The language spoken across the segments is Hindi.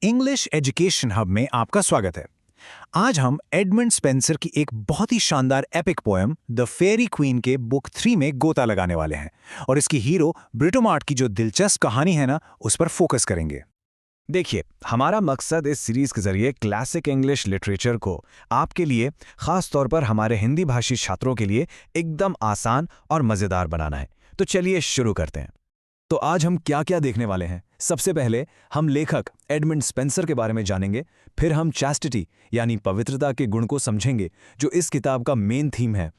इंग्लिश एजुकेशन हब में आपका स्वागत है। आज हम एडमंड स्पेंसर की एक बहुत ही शानदार epic poem the fairy queen के बुक 3 में गोता लगाने वाले हैं और इसकी हीरो ब्रिटोमार्ट की जो दिलचस्प कहानी है ना, उस पर फोकस करेंगे। देखिए, हमारा मकसद इस सीरीज के जरिए क्लासिक इंग्लिश लिटरेचर को आपके लिए, खास तौर पर हमारे हिंदी भाषी छात्रों के लिए एकदम आसान और मज़ेदार बनाना है। तो चलिए शुरू करते हैं। तो आज हम क्या क्या देखने वाले हैं? सबसे पहले हम लेखक एडमंड स्पेंसर के बारे में जानेंगे, फिर हम चैस्टिटी यानी पवित्रता के गुण को समझेंगे जो इस किताब का मेन थीम है।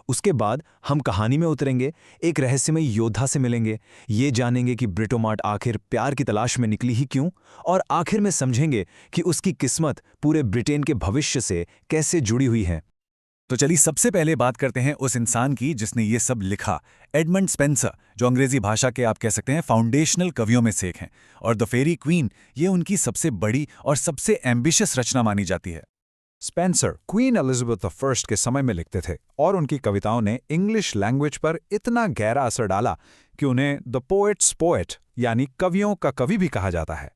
उसके बाद हम कहानी में उतरेंगे, एक रहस्यमय योद्धा से मिलेंगे, ये जानेंगे कि ब्रिटोमार्ट आखिर प्यार की तलाश में निकली ही क्यों, और आखिर में समझेंगे कि उसकी किस्मत पूरे ब्रिटेन के भविष्य से कैसे जुड़ी हुई है। तो चलिए सबसे पहले बात करते हैं उस इंसान की जिसने ये सब लिखा, एडमंड स्पेंसर, जो अंग्रेजी भाषा के आप कह सकते हैं फाउंडेशनल कवियों में से एक हैं। और द फेरी क्वीन ये उनकी सबसे बड़ी और सबसे एम्बिशियस रचना मानी जाती है। स्पेंसर क्वीन एलिजाबेथ I के समय में लिखते थे और उनकी कविताओं ने इंग्लिश लैंग्वेज पर इतना गहरा असर डाला कि उन्हें द पोएट्स पोएट यानी कवियों का कवि भी कहा जाता है।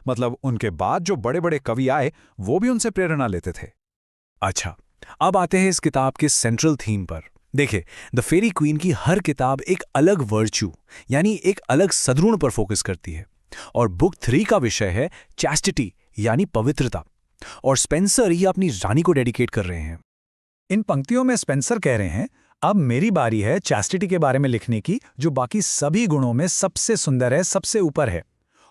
मतलब उनके बाद जो बड़े बड़े कवि आए वो भी उनसे प्रेरणा लेते थे। अच्छा, अब आते हैं इस किताब के सेंट्रल थीम पर। देखिए, द फेरी क्वीन की हर किताब एक अलग वर्च्यू यानी एक अलग सद्गुण पर फोकस करती है और बुक 3 का विषय है चैस्टिटी यानी पवित्रता, और स्पेंसर ही अपनी रानी को डेडिकेट कर रहे हैं। इन पंक्तियों में स्पेंसर कह रहे हैं, अब मेरी बारी है चैस्टिटी के बारे में लिखने की, जो बाकी सभी गुणों में सबसे सुंदर है, सबसे ऊपर है।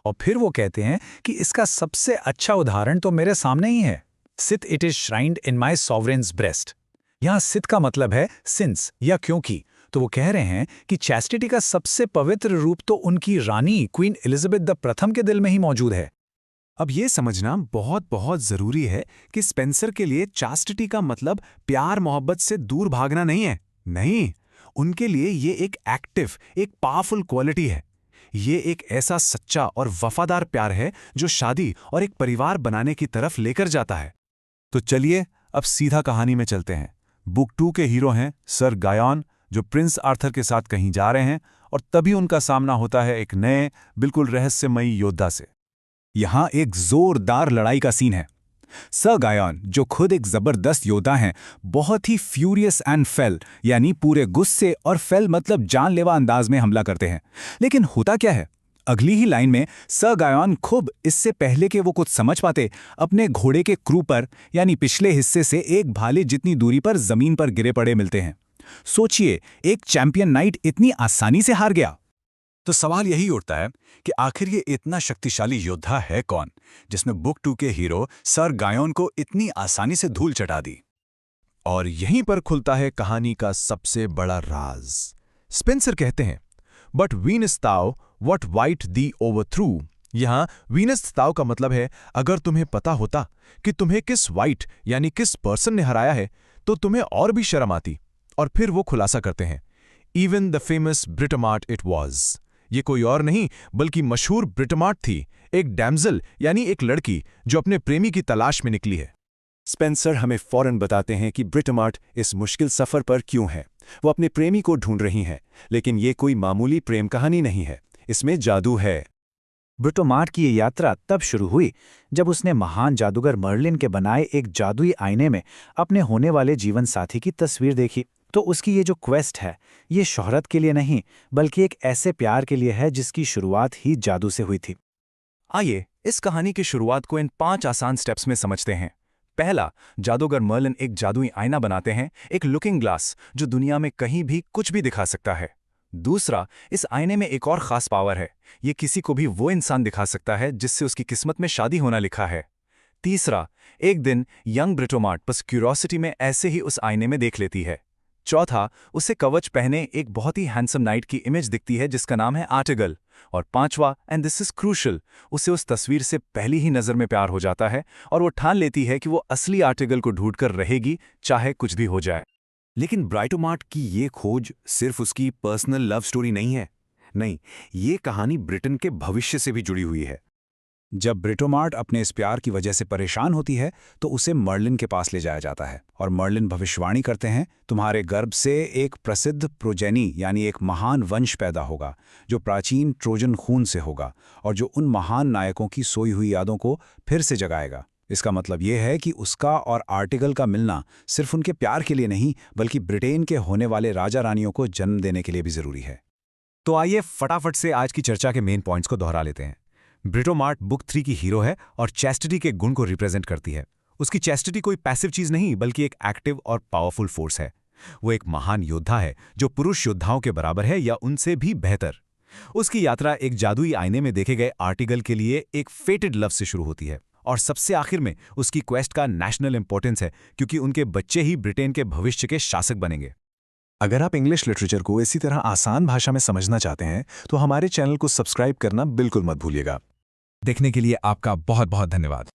और फिर वो कहते हैं कि इसका सबसे अच्छा उदाहरण तो मेरे सामने ही है। Sith it is shrined in my sovereign's breast. यहां सिथ का मतलब है सिंस या क्योंकि। तो वो कह रहे हैं कि चैस्टिटी का सबसे पवित्र रूप तो उनकी रानी क्वीन एलिजाबेथ I के दिल में ही मौजूद है। अब ये समझना बहुत बहुत जरूरी है कि स्पेंसर के लिए चास्टिटी का मतलब प्यार मोहब्बत से दूर भागना नहीं है। नहीं, उनके लिए ये एक एक्टिव, एक पावरफुल क्वालिटी है। ये एक ऐसा सच्चा और वफादार प्यार है जो शादी और एक परिवार बनाने की तरफ लेकर जाता है। तो चलिए अब सीधा कहानी में चलते हैं। बुक 2 के हीरो हैं सर गायन, जो प्रिंस आर्थर के साथ कहीं जा रहे हैं और तभी उनका सामना होता है एक नए, बिल्कुल रहस्यमयी योद्धा से। यहां एक जोरदार लड़ाई का सीन है। सर गायन, जो खुद एक जबरदस्त योद्धा हैं, बहुत ही फ्यूरियस एंड फेल यानी पूरे गुस्से, और फेल मतलब जानलेवा अंदाज में हमला करते हैं। लेकिन होता क्या है, अगली ही लाइन में सर गायन खूब, इससे पहले कि वो कुछ समझ पाते, अपने घोड़े के क्रू पर यानी पिछले हिस्से से एक भाले जितनी दूरी पर जमीन पर गिरे पड़े मिलते हैं। सोचिए, एक चैंपियन नाइट इतनी आसानी से हार गया। तो सवाल यही उठता है कि आखिर ये इतना शक्तिशाली योद्धा है कौन, जिसने बुक 2 के हीरो सर गायन को इतनी आसानी से धूल चटा दी। और यहीं पर खुलता है कहानी का सबसे बड़ा राज। स्पेंसर कहते हैं, but Venus thou what white the overthrow. यहां वीनस ताओ का मतलब है, अगर तुम्हें पता होता कि तुम्हें किस वाइट यानी किस पर्सन ने हराया है तो तुम्हें और भी शर्म आती। और फिर वो खुलासा करते हैं, even the famous Britomart it was. ये कोई और नहीं बल्कि मशहूर ब्रिटोमार्ट थी, एक डैम्जल यानी एक लड़की जो अपने प्रेमी की तलाश में निकली है। स्पेंसर हमें फौरन बताते हैं कि ब्रिटोमार्ट इस मुश्किल सफर पर क्यों है। वो अपने प्रेमी को ढूंढ रही हैं, लेकिन ये कोई मामूली प्रेम कहानी नहीं है, इसमें जादू है। ब्रिटोमार्ट की ये यात्रा तब शुरू हुई जब उसने महान जादूगर मर्लिन के बनाए एक जादुई आईने में अपने होने वाले जीवन साथी की तस्वीर देखी। तो उसकी ये जो क्वेस्ट है, ये शोहरत के लिए नहीं बल्कि एक ऐसे प्यार के लिए है जिसकी शुरुआत ही जादू से हुई थी। आइए इस कहानी की शुरुआत को इन 5 आसान स्टेप्स में समझते हैं। पहला, जादूगर मर्लिन एक जादुई आईना बनाते हैं, एक लुकिंग ग्लास जो दुनिया में कहीं भी कुछ भी दिखा सकता है। दूसरा, इस आईने में एक और खास पावर है, ये किसी को भी वो इंसान दिखा सकता है जिससे उसकी किस्मत में शादी होना लिखा है। तीसरा, एक दिन यंग ब्रिटोमार्ट बस क्यूरोसिटी में ऐसे ही उस आईने में देख लेती है। चौथा, उसे कवच पहने एक बहुत ही हैंडसम नाइट की इमेज दिखती है जिसका नाम है आर्टिगल। और पांचवा, एंड दिस इज क्रूशल, उसे उस तस्वीर से पहली ही नजर में प्यार हो जाता है और वो ठान लेती है कि वो असली आर्टिगल को ढूंढकर रहेगी, चाहे कुछ भी हो जाए। लेकिन ब्रिटोमार्ट की ये खोज सिर्फ उसकी पर्सनल लव स्टोरी नहीं है। नहीं, ये कहानी ब्रिटेन के भविष्य से भी जुड़ी हुई है। जब ब्रिटोमार्ट अपने इस प्यार की वजह से परेशान होती है तो उसे मर्लिन के पास ले जाया जाता है और मर्लिन भविष्यवाणी करते हैं तुम्हारे गर्भ से एक प्रसिद्ध प्रोजेनी यानी एक महान वंश पैदा होगा जो प्राचीन ट्रोजन खून से होगा और जो उन महान नायकों की सोई हुई यादों को फिर से जगाएगा। इसका मतलब ये है कि उसका और आर्टिगल का मिलना सिर्फ उनके प्यार के लिए नहीं बल्कि ब्रिटेन के होने वाले राजा रानियों को जन्म देने के लिए भी जरूरी है। तो आइए फटाफट से आज की चर्चा के मेन पॉइंट्स को दोहरा लेते हैं। ब्रिटोमार्ट बुक 3 की हीरो है और चैस्टिटी के गुण को रिप्रेजेंट करती है। उसकी चैस्टिटी कोई पैसिव चीज नहीं बल्कि एक एक्टिव और पावरफुल फोर्स है। वो एक महान योद्धा है जो पुरुष योद्धाओं के बराबर है या उनसे भी बेहतर। उसकी यात्रा एक जादुई आईने में देखे गए आर्टिगल के लिए एक फेटेड लव से शुरू होती है और सबसे आखिर में उसकी क्वेस्ट का नेशनल इंपॉर्टेंस है क्योंकि उनके बच्चे ही ब्रिटेन के भविष्य के शासक बनेंगे। अगर आप इंग्लिश लिटरेचर को इसी तरह आसान भाषा में समझना चाहते हैं तो हमारे चैनल को सब्सक्राइब करना बिल्कुल मत भूलिएगा। देखने के लिए आपका बहुत बहुत धन्यवाद।